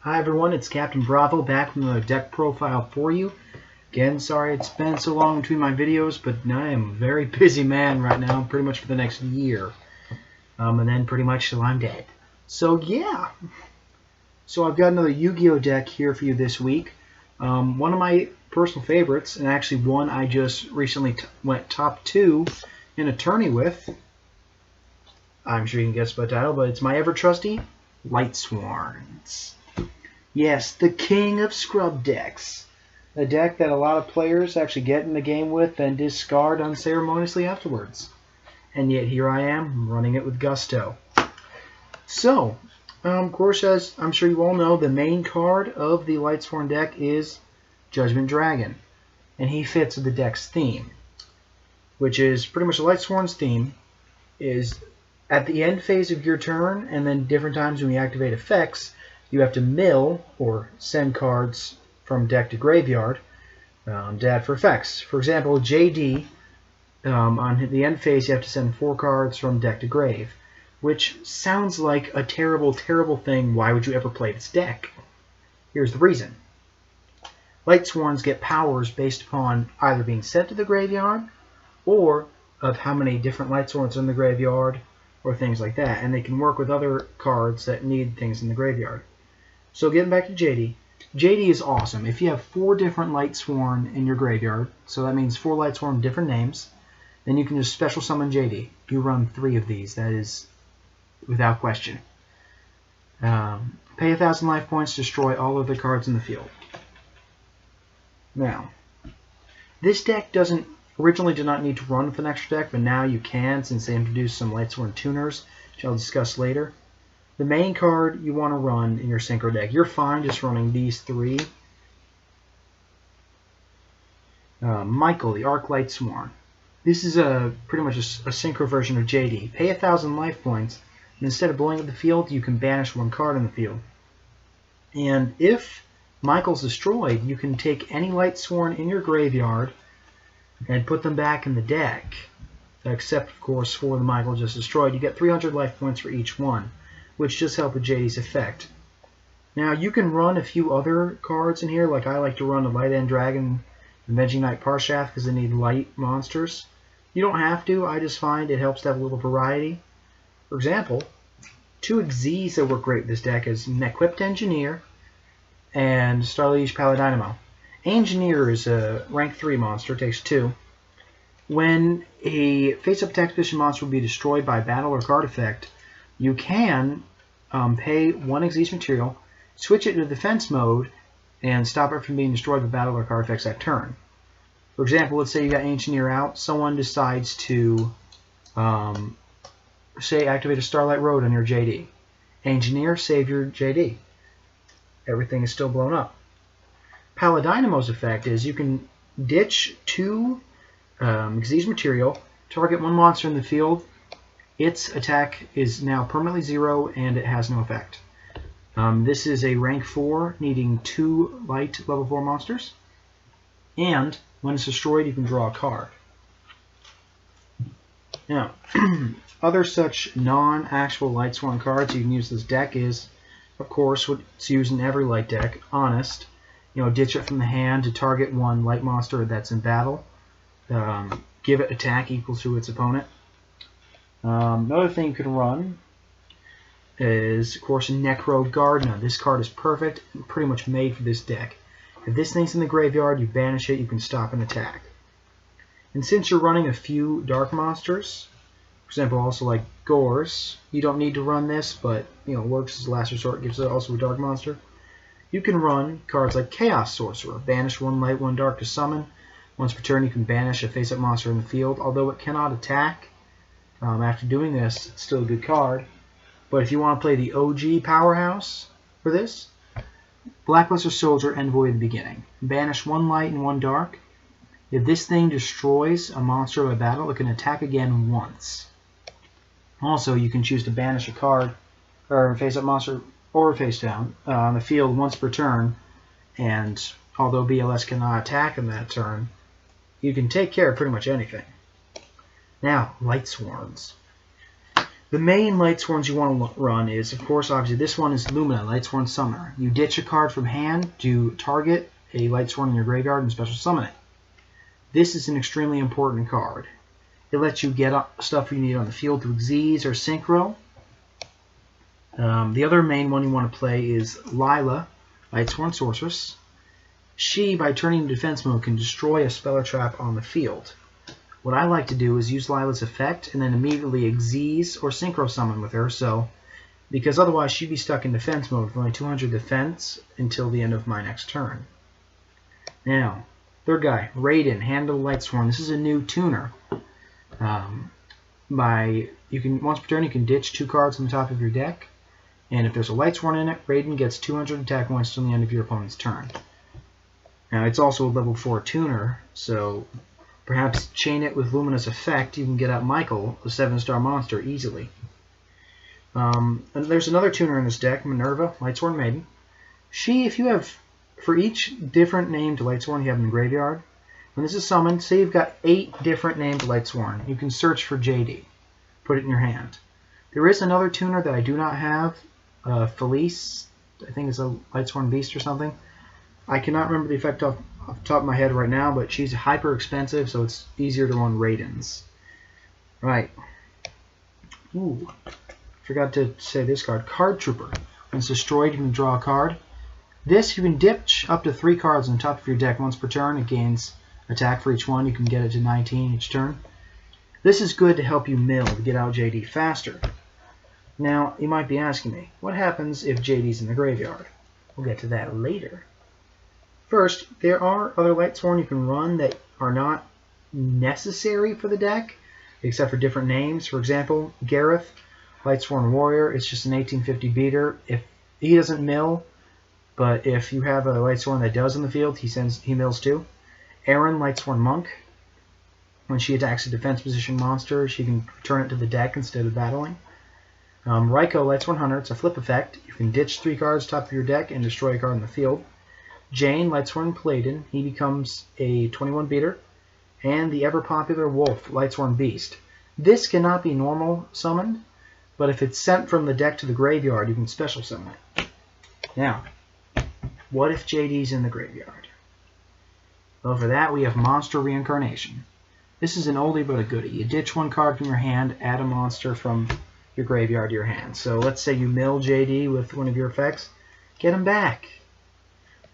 Hi everyone, it's Captain Bravo back with another deck profile for you. Again, sorry it's been so long between my videos, but I am a very busy man right now, pretty much for the next year. And then pretty much till I'm dead. So yeah. So I've got another Yu-Gi-Oh deck here for you this week. One of my personal favorites, and actually one I just recently went top 2 in a tourney with. I'm sure you can guess by the title, but it's my ever-trusty Lightsworns. Yes, the king of scrub decks. A deck that a lot of players actually get in the game with and discard unceremoniously afterwards. And yet here I am, running it with gusto. So, of course, as I'm sure you all know, the main card of the Lightsworn deck is Judgment Dragon. And he fits with the deck's theme, which is pretty much the Lightsworn's theme is at the end phase of your turn, and then different times when you activate effects, you have to mill or send cards from deck to graveyard to add for effects. For example, JD, on the end phase, you have to send 4 cards from deck to grave, which sounds like a terrible, terrible thing. Why would you ever play this deck? Here's the reason. Lightsworns get powers based upon either being sent to the graveyard or of how many different Lightsworns are in the graveyard or things like that, and they can work with other cards that need things in the graveyard. So getting back to JD, JD is awesome. If you have 4 different Lightsworn in your graveyard, so that means 4 Lightsworn with different names, then you can just special summon JD. You run 3 of these, that is without question. Pay 1,000 life points, destroy all other cards in the field. Now, this deck originally did not need to run with an extra deck, but now you can since they introduced some Lightsworn tuners, which I'll discuss later. The main card you want to run in your synchro deck, you're fine just running these 3. Michael, the Arc Lightsworn. This is pretty much a synchro version of JD. Pay 1,000 life points, and instead of blowing up the field, you can banish 1 card in the field. And if Michael's destroyed, you can take any Lightsworn in your graveyard and put them back in the deck, except, of course, for the Michael just destroyed. You get 300 life points for each one, which just help with JD's effect. Now, you can run a few other cards in here, like I like to run the Light End Dragon, Avenging Knight Parshath, because they need light monsters. You don't have to, I just find it helps to have a little variety. For example, 2 Xyz that work great with this deck is Equipped Engineer and Starliege Paladynamo. Engineer is a rank 3 monster, takes 2. When a face-up attack position monster will be destroyed by battle or card effect, you can pay 1 Xyz material, switch it to defense mode, and stop it from being destroyed by battle or card effects that turn. For example, let's say you got Engineer out, someone decides to, say, activate a Starlight Road on your JD. Engineer, save your JD. Everything is still blown up. Paladynamo's effect is you can ditch 2 Xyz material, target 1 monster in the field. Its attack is now permanently 0 and it has no effect. This is a rank 4 needing 2 light level 4 monsters. And when it's destroyed, you can draw a card. Now, other such non-actual Lightsworn cards you can use this deck is, of course, what's used in every light deck, Honest. Ditch it from the hand to target 1 light monster that's in battle. Give it attack equal to its opponent. Another thing you can run is, of course, Necro Gardener. This card is perfect and pretty much made for this deck. If this thing's in the graveyard, you banish it, you can stop an attack. And since you're running a few dark monsters, for example, also like Gores, you don't need to run this, but works as a last resort, gives it also a dark monster. You can run cards like Chaos Sorcerer, banish 1 light, 1 dark to summon. Once per turn, you can banish a face-up monster in the field, although it cannot attack. After doing this, it's still a good card. But if you want to play the OG powerhouse for this, Blackluster Soldier, Envoy at the beginning. Banish 1 light and 1 dark. If this thing destroys a monster of a battle, it can attack again once. Also, you can choose to banish a card, or a face-up monster, or face down on the field once per turn, and although BLS cannot attack in that turn, you can take care of pretty much anything. Now, Lightsworns. The main Lightsworns you want to run is, of course, obviously this one is Lumina, Lightsworn Summoner. You ditch a card from hand to target a Lightsworn in your graveyard and special summon it. This is an extremely important card. It lets you get stuff you need on the field through Xyz or Synchro. The other main one you want to play is Lila, Lightsworn Sorceress. She, by turning to defense mode, can destroy a spell or trap on the field. What I like to do is use Lila's effect and then immediately Xyz or Synchro summon with her, because otherwise she'd be stuck in defense mode with only 200 defense until the end of my next turn. Now, third guy, Raiden, Hand of the Lightsworn. This is a new tuner. Once per turn you can ditch 2 cards on the top of your deck, and if there's a Lightsworn in it, Raiden gets 200 attack points till the end of your opponent's turn. Now, it's also a level 4 tuner, so perhaps chain it with Lumina's effect, you can get out Michael, a 7-star monster, easily. And there's another tuner in this deck, Minerva, Lightsworn Maiden. If you have, for each different named Lightsworn you have in the graveyard, when this is summoned, say you've got 8 different named Lightsworn, you can search for JD, put it in your hand. There is another tuner that I do not have, Felice, I think it's a Lightsworn Beast or something. I cannot remember the effect off the top of my head right now, but she's hyper expensive, so it's easier to run Raidens. Right. Ooh, forgot to say this card. Card Trooper. When it's destroyed, you can draw a card. This, you can ditch up to 3 cards on the top of your deck once per turn. It gains attack for each one. You can get it to 19 each turn. This is good to help you mill to get out JD faster. Now, you might be asking me, what happens if JD's in the graveyard? We'll get to that later. First, there are other Lightsworn you can run that are not necessary for the deck, except for different names. For example, Gareth, Lightsworn Warrior, it's just an 1850 beater. If he doesn't mill, but if you have a Lightsworn that does in the field, he mills too. Erin, Lightsworn Monk. When she attacks a defense position monster, she can return it to the deck instead of battling. Raiko, Lightsworn Hunter, it's a flip effect. You can ditch 3 cards top of your deck and destroy a card in the field. Jane, Lightsworn Paladin, he becomes a 21 beater. And the ever-popular Wolf, Lightsworn Beast. This cannot be normal summoned, but if it's sent from the deck to the graveyard, you can special summon it. Now, what if JD's in the graveyard? Well, for that we have Monster Reincarnation. This is an oldie but a goodie. You ditch 1 card from your hand, add a monster from your graveyard to your hand. So let's say you mill JD with one of your effects, get him back.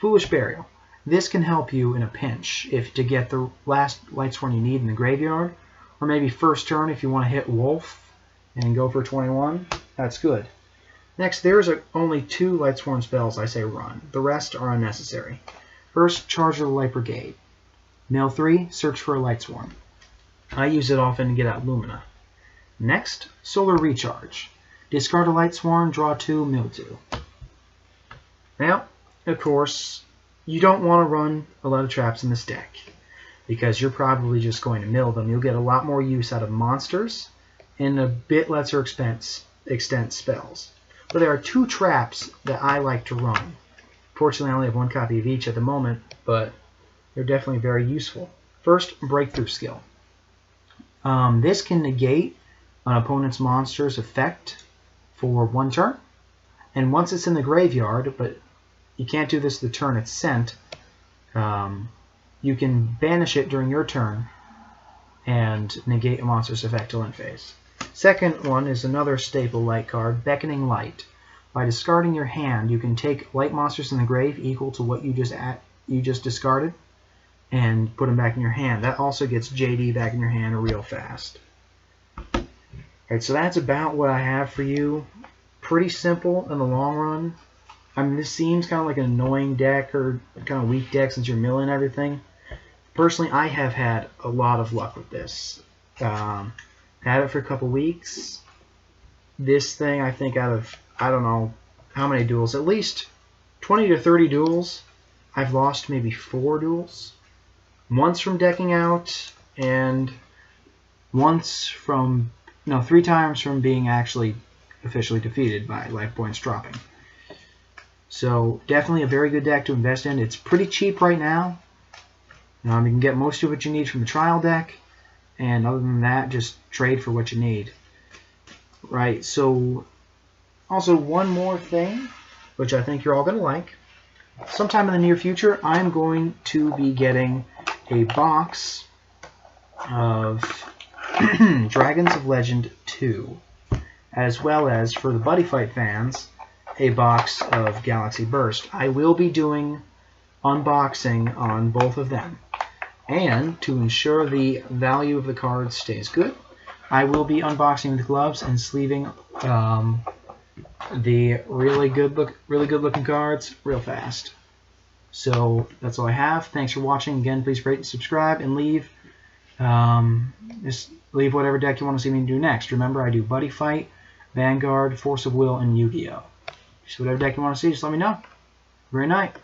Foolish Burial. This can help you in a pinch to get the last Lightsworn you need in the graveyard, or maybe first turn if you want to hit Wolf and go for 21. That's good. Next, there's only 2 Lightsworn spells I say run. The rest are unnecessary. First, Charge of the Light Brigade. Mill 3, search for a Lightsworn. I use it often to get out Lumina. Next, Solar Recharge. Discard a Lightsworn, draw 2, mill 2. Now, of course, you don't want to run a lot of traps in this deck, because you're probably just going to mill them. You'll get a lot more use out of monsters and a bit lesser extent spells. But there are 2 traps that I like to run. Fortunately, I only have 1 copy of each at the moment, but they're definitely very useful. First, Breakthrough Skill. This can negate an opponent's monster's effect for 1 turn. And once it's in the graveyard, but you can't do this the turn it's sent, you can banish it during your turn and negate a monster's effect till end phase. Second one is another staple light card, Beckoning Light. By discarding your hand, you can take light monsters in the grave equal to what you just discarded and put them back in your hand. That also gets JD back in your hand real fast. Alright, so that's about what I have for you. Pretty simple in the long run. I mean, this seems kind of like an annoying deck or kind of weak deck since you're milling everything. Personally, I have had a lot of luck with this. Had it for a couple weeks. This thing, I think out of, I don't know how many duels, at least 20 to 30 duels. I've lost maybe 4 duels. Once from decking out, and once from, no, 3 times from being actually officially defeated by life points dropping. So definitely a very good deck to invest in. It's pretty cheap right now. You can get most of what you need from the trial deck, and other than that, just trade for what you need. Right, so also one more thing, which I think you're all going to like. Sometime in the near future, I'm going to be getting a box of Dragons of Legend 2, as well as, for the Buddy Fight fans, a box of Galaxy Burst. I will be doing unboxing on both of them. And to ensure the value of the cards stays good, I will be unboxing the gloves and sleeving the really good looking cards real fast. So that's all I have. Thanks for watching. Again, please rate and subscribe and leave just leave whatever deck you want to see me do next. Remember, I do Buddy Fight, Vanguard, Force of Will, and Yu-Gi-Oh! So whatever deck you want to see, just let me know. Great night.